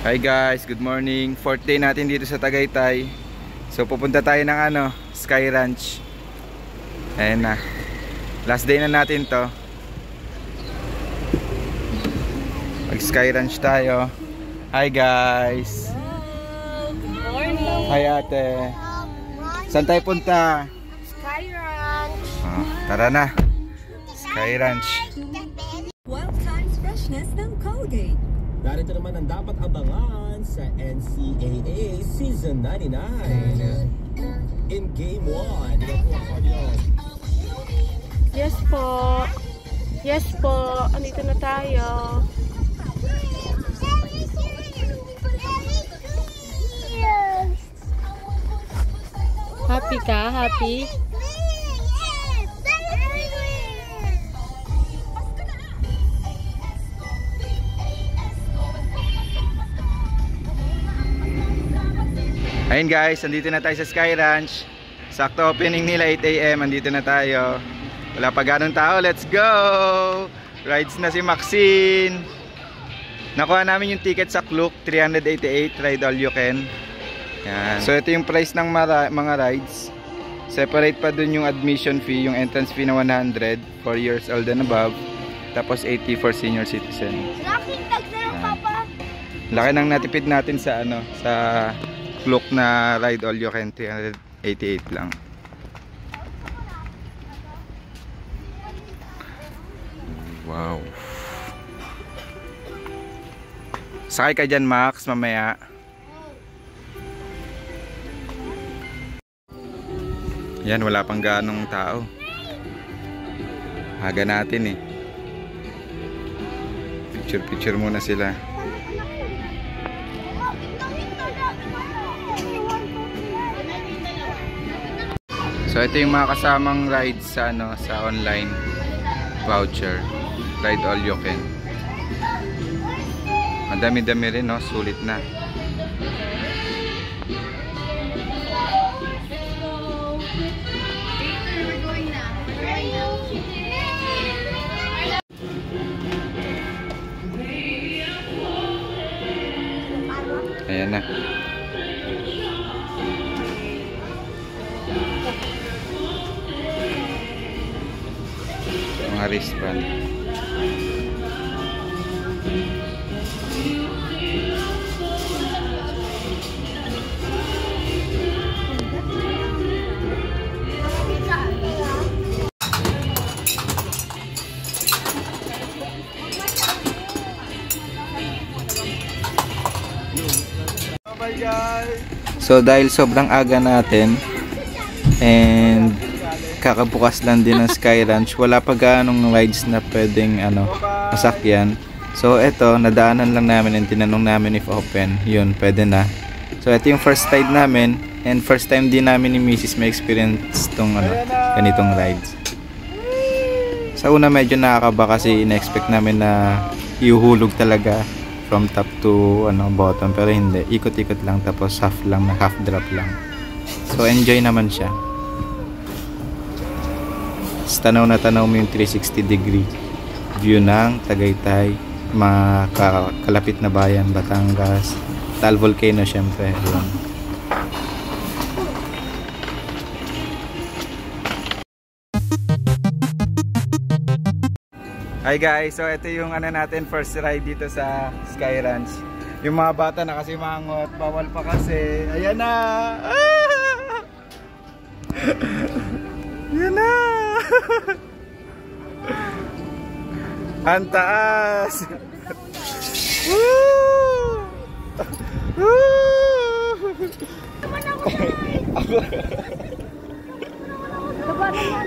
Hi guys, good morning. Fourth day natin dito sa Tagaytay. So pupunta tayo ng Sky Ranch. Ayan na. Last day na natin to. Mag Sky Ranch tayo. Hi guys. Good morning. Hi ate. Saan tayo punta? Sky Ranch. Tara na. Sky Ranch. Wild Times freshness ng Colgate. Narito naman ang dapat abangan sa NCAA Season 99. In Game 1, Yes po. Yes po. Andito na tayo. Happy ka? Happy? Ayun guys, andito na tayo sa Sky Ranch. Sakto opening nila 8 AM. Andito na tayo. Wala pa ganun tao. Let's go! Rides na si Maxine. Nakuha namin yung ticket sa Klook, 388. Ride all you can. Yan. So ito yung price ng mga rides. Separate pa dun yung admission fee, yung entrance fee na 100 for years old and above. Tapos 80 for senior citizen. Laki nang natipid natin sa sa Klook na ride all you can, 388 lang. Wow. Sakay ka dyan Max mamaya. Yan, wala pang ganong tao. Haga natin eh. Picture muna sila. So ito yung mga kasamang rides sa sa online voucher. Ride all you can. Madami-dami rin, no? Sulit na. Ayan na. Mga wristband. So dahil sobrang aga natin and kakabukas lang din ng Sky Ranch, wala pa ganong rides na pwedeng masakyan. So eto, nadaanan lang namin and tinanong namin if open. Yun, pwede na. So ito yung first ride namin and first time din namin ni Mrs. may experience tong ganitong rides. Sa una medyo nakakaba kasi in-expect namin na ihuhulog talaga from top to bottom, pero hindi, ikot-ikot lang tapos half drop lang. So enjoy naman siya. Tanaw na tanaw mo yung 360 degree view ng Tagaytay, mga kalapit na bayan, Batangas, Taal Volcano syempre. Hi guys, so ito yung natin first ride dito sa Sky Ranch. Yung mga bata na kasi mangot, bawal pa kasi. Ayan na! Ayan na! Ang taas! Woo! Woo!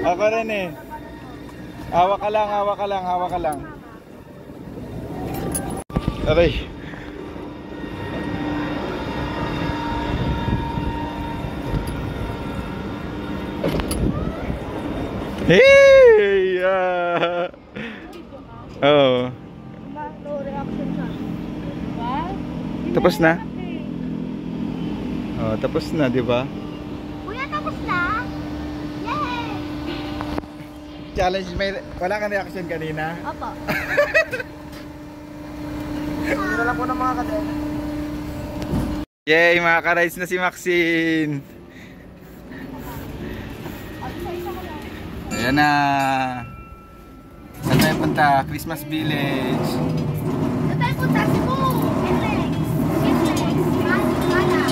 Ako rin eh. Hawak ka lang. Okay. Hey! Oh. Tapos na? Oh, tapos na, di ba? Kuya, tapos na? Yay! Challenge, wala kang reaction kanina? Opo. Dala lang po ng mga kadena. Yay! Makaka-rides na si Maxine! Ayan na! Saan tayo punta? Christmas Village! Saan tayo punta? Cebu! Netflix! Mana!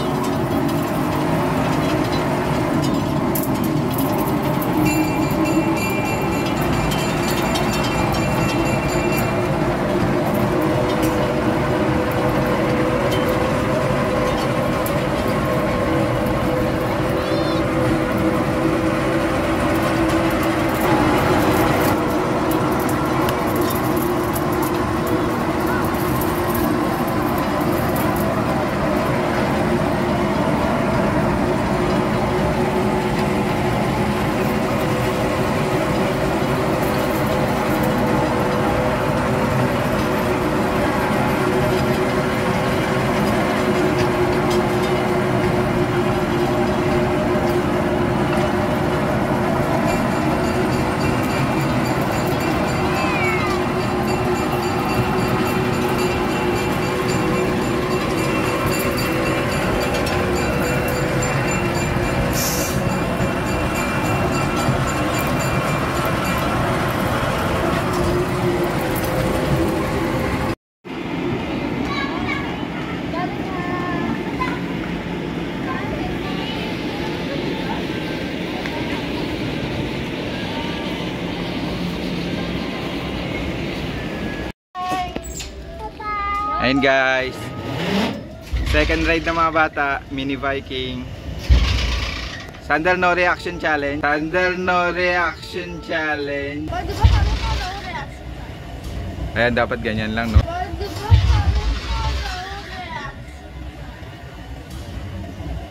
Ayun guys, second ride ng mga bata, Mini Viking. Thunder no reaction challenge. Thunder no reaction challenge. Di ba kami ko na reaction? Ayan, dapat ganyan lang, no? Di ba kami ko na reaction?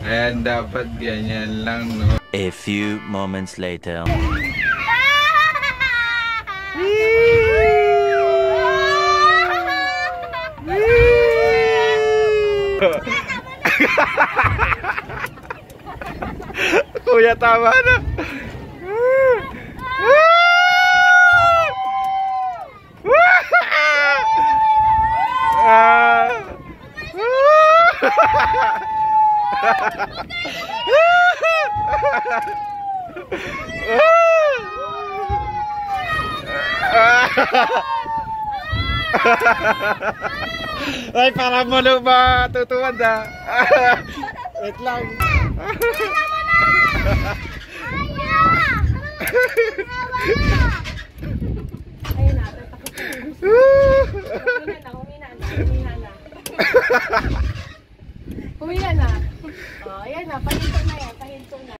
Ayan, dapat ganyan lang, no? A few moments later. Kuya, tama na. Ay, para mo ba tutuwan da. Wait lang. Ayun na, takot na. Humina na. Humina na. Oh, ayan na, pahinto na yan, pahinto na.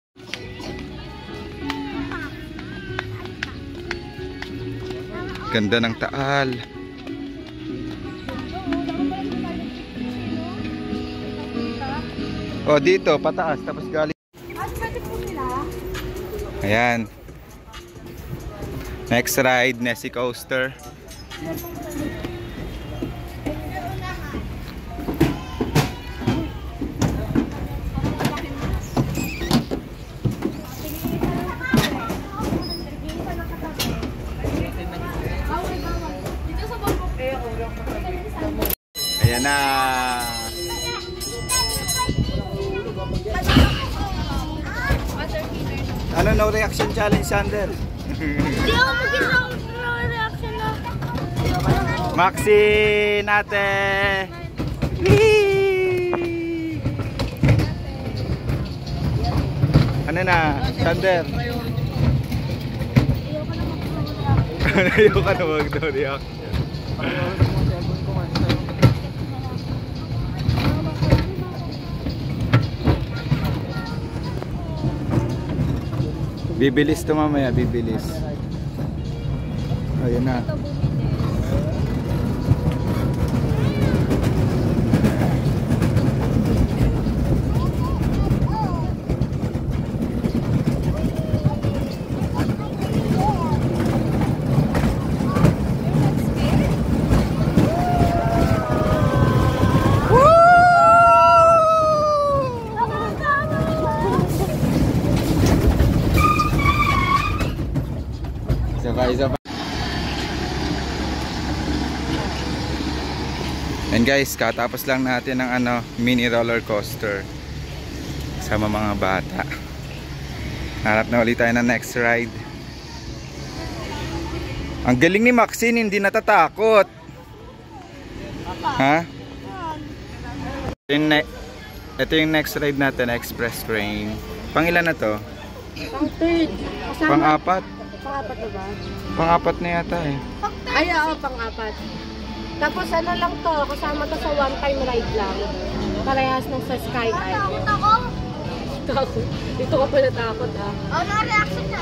Ganda ng Taal. Oh, dito, pataas, tapos galing. Ayan. Next ride, Nessie Coaster. Ayan na. Ano no reaction challenge, Sander? Hindi ako mag-reaction na. Maxine ate! Whee! Ano na, Sander? Ayoko na mag-no reaction. Bibilis to mamaya, bibilis. Ayun na. Isa pa. And Guys, katapos lang natin ng mini roller coaster sama mga bata. Harap na ulit tayo ng next ride. Ang galing ni Maxine, hindi natatakot. Ha? Ito yung next ride natin, express train. Pangilan na to? Pang third. Pang-apat? Pang-apat na ba? Pang-apat na yata eh. Ay, oo, pang-apat. Tapos ano lang to, kasama to sa one-time ride lang. Parehas nung sa Sky Eye. Takot ako. Takot. Dito ka pa natakot ah. Ano reaction na?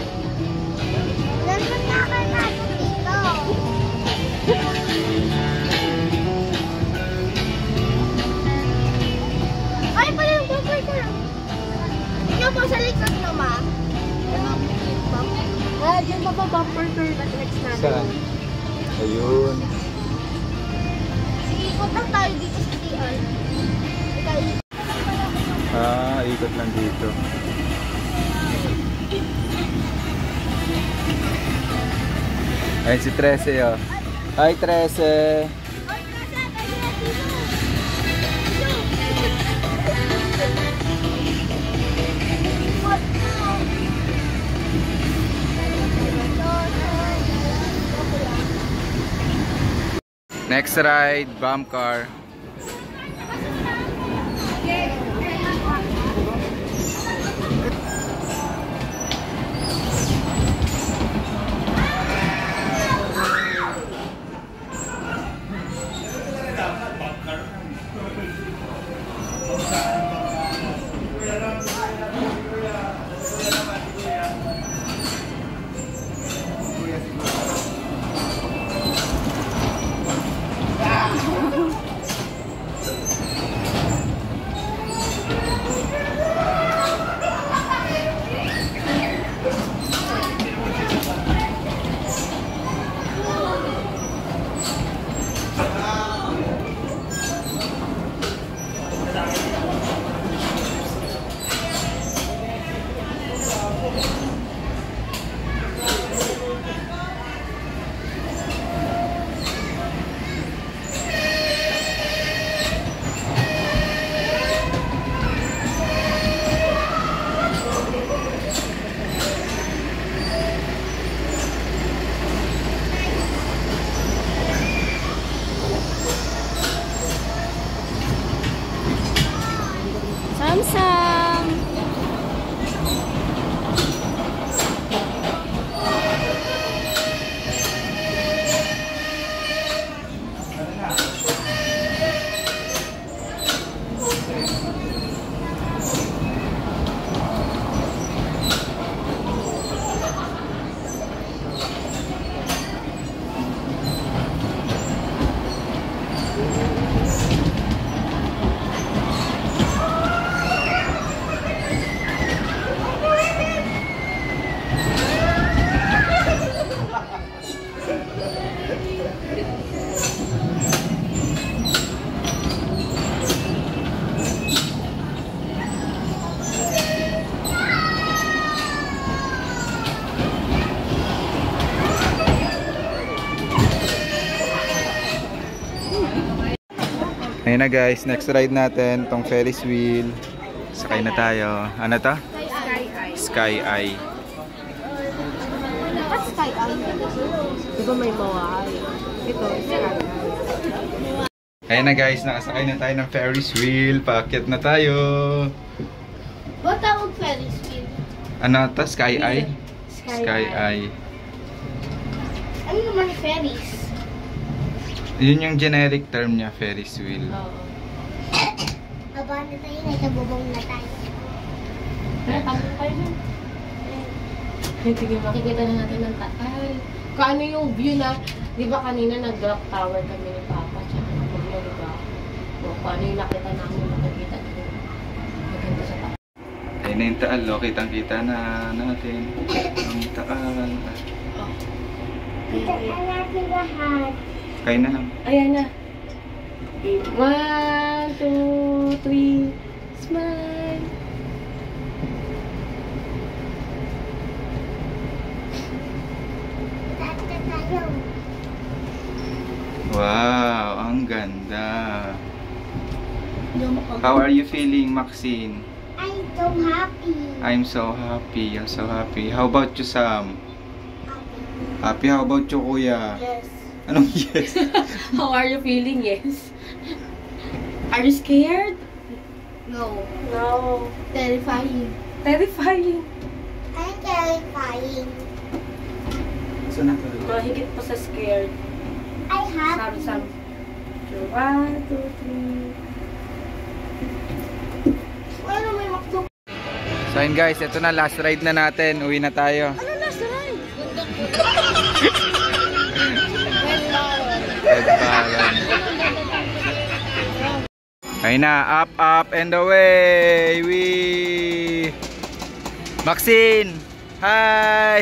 Nandun na ka natin dito. Ay, pala yung bumper ko lang. Tingnan po sa likod naman. Ah, yun pa bumper car na next natin. Saan? Ayun. Ikot lang tayo dito sa TR. Ah, ikot lang dito. Ayun si Trece oh. Hi Trece. Next ride, bump car. Samsam! Ayun na guys, next ride natin, tong Ferris wheel. Sakay na tayo. Ano to? Sky Eye. Sky Eye. What's Sky Eye? Diba may mawai? Ito, Sky Eye. Ayun na guys, nakasakay na tayo ng Ferris wheel. Paakyat na tayo. Ba't tawag Ferris wheel? Ano to? Sky Eye? Sky Eye. Ano naman ferries? Yun yung generic term niya, Ferris wheel. Aba na tayo, natabubong na tayo. Tayo kayo nun. Sige, makikita na natin ng taal. Kung ano yung view na, di ba kanina nag-drop tower kami ni Papa, tsaka kapag diba? Kung ano yung nakita namin, makikita ko. Maganda sa taal. Ayun na yung taal, oh. Kitang-kita na natin. Ang taal. Kita na natin lahat. Kain na lang. Ayan na. 1, 2, 3, smile. Tayo. Wow, ang ganda. How are you feeling, Maxine? I'm so happy. I'm so happy. You're so happy. How about you, Sam? Happy? How about you, Kuya? Yes. Anong yes? How are you feeling? Yes. Are you scared? No. No. Terrifying. Terrifying. I'm terrifying. Saan ako? Mahigit pa sa scared. I happy. Sam. 1, 2, 3. Ano may makto? So yun guys, ito na, last ride na natin. Uwi na tayo. Ano last ride? Red Balon. Ayun na, up and away! Wee! Maxine! Hi!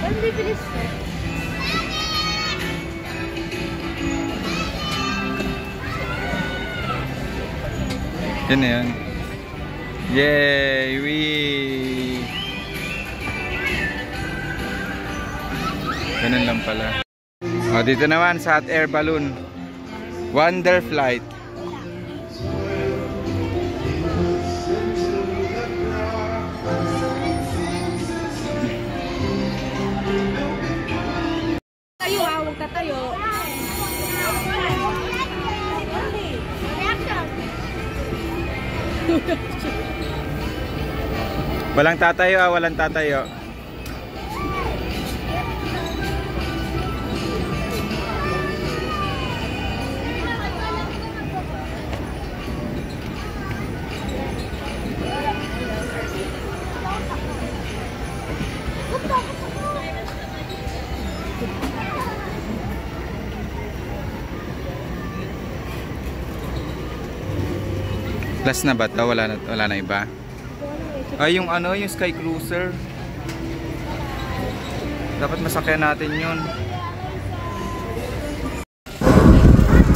Ang bibilis na. Yun na yun. Yay! Wee! Ganun lang pala. O, dito naman sa hot air balloon. Wonder Flight. Tayo huwag tatayo. Reaction. Walang tatayo walang tatayo. Last na ba ito? Wala na iba? Ay, yung ano, yung Sky Cruiser. Dapat masakyan natin yun.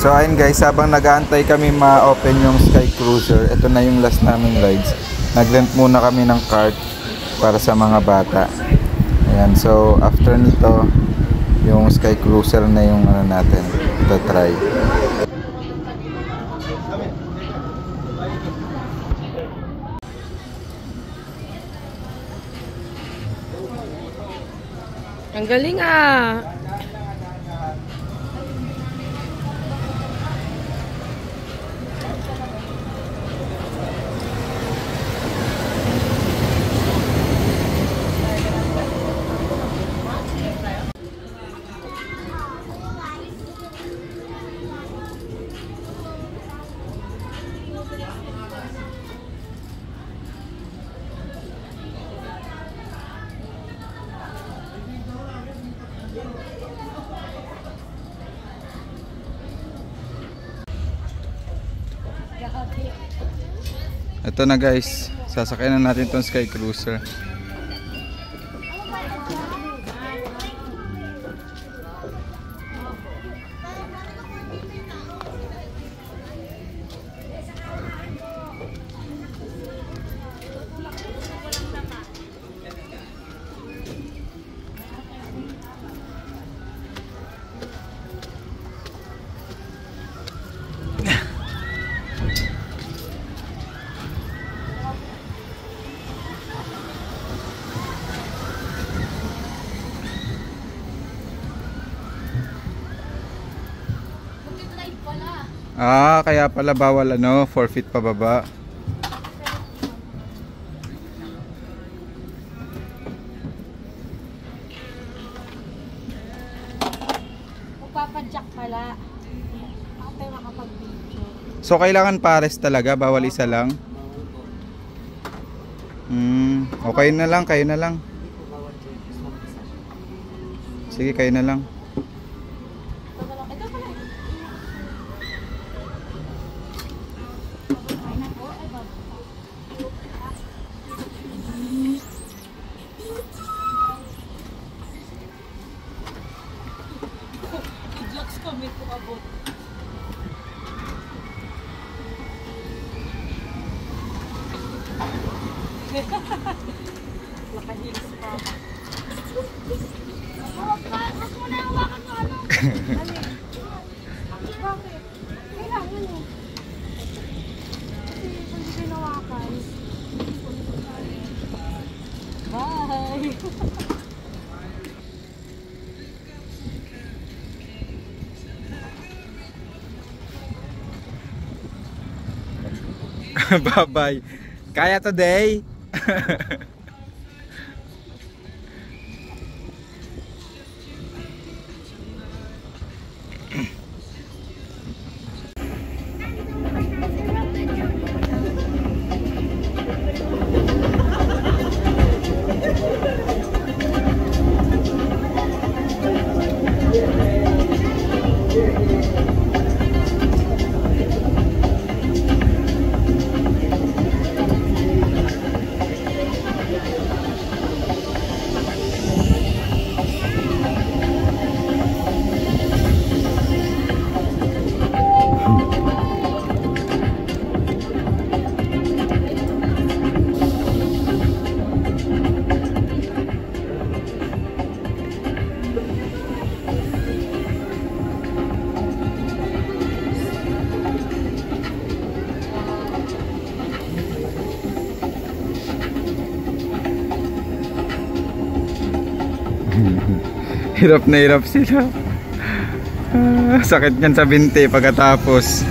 So ayun guys, habang nag-aantay kami ma-open yung Sky Cruiser, ito na yung last naming rides. Nag-rent muna kami ng cart para sa mga bata. Ayan, so after nito, yung Sky Cruiser na yung ano natin, ito try. Ang galing ah. Ito na guys, sasakyan na natin tong Sky Cruiser. Ah, kaya pala bawal ano, 4 feet pababa. Magpapadyak pala. Ako tayo makapag-video. So kailangan pares talaga, bawal isa lang. Okay na lang, kayo na lang. Sige, kayo na lang. Lakas Huwag mo na hawakan mo ano. Bakit? Kailangan eh. Kasi hindi pinawakan. Bye! Bye-bye. Kaya today? Hirap na hirap sila. Sakit niyan sa binti pagkatapos.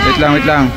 Wait lang, wait lang.